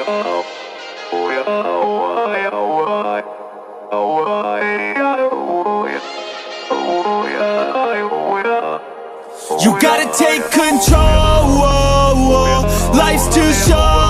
You gotta take control, life's too short.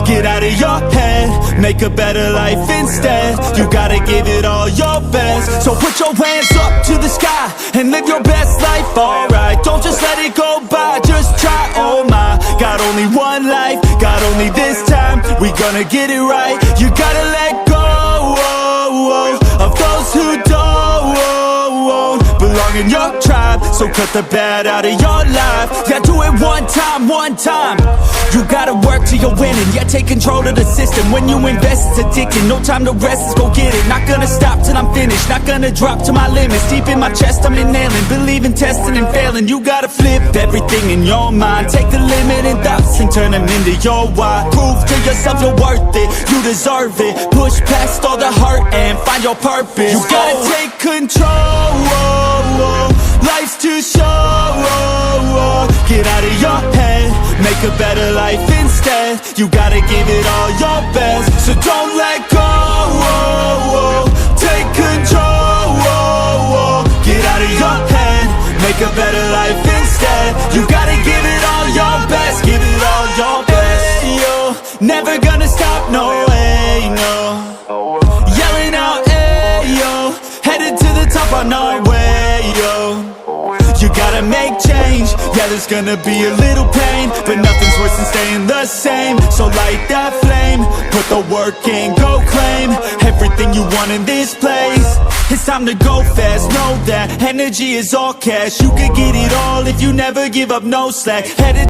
Get out of your head, make a better life instead. You gotta give it all your best. So put your hands up to the sky and live your best life, alright. Don't just let it go by, just try, oh my. Got only one life, got only this time. We gonna get it right. You gotta let go of those who don't belong in your tribe. So cut the bad out of your life. Yeah, do it one time, one time. You gotta work till you're winning. Yeah, take control of the system. When you invest, it's addicting. No time to rest, let's go get it. Not gonna stop till I'm finished. Not gonna drop to my limits. Deep in my chest, I'm inhaling. Believe in testing and failing. You gotta flip everything in your mind. Take the limiting thoughts and turn them into your why. Prove to yourself you're worth it. You deserve it. Push past all the hurt and find your purpose. You gotta take control. Life's too short. Get out of your head, make a better life instead. You gotta give it all your best. So don't let go. Take control. Get out of your head, make a better life instead. You gotta give it all your best. Give it all your best. Hey, yo, never gonna stop, no way, no. Yelling out, hey, yo, headed to the top on our way, yo. You gotta make change, yeah there's gonna be a little pain, but nothing's worse than staying the same. So light that flame, put the work in, go claim everything you want in this place. It's time to go fast, know that energy is all cash. You could get it all if you never give up, no slack. Headed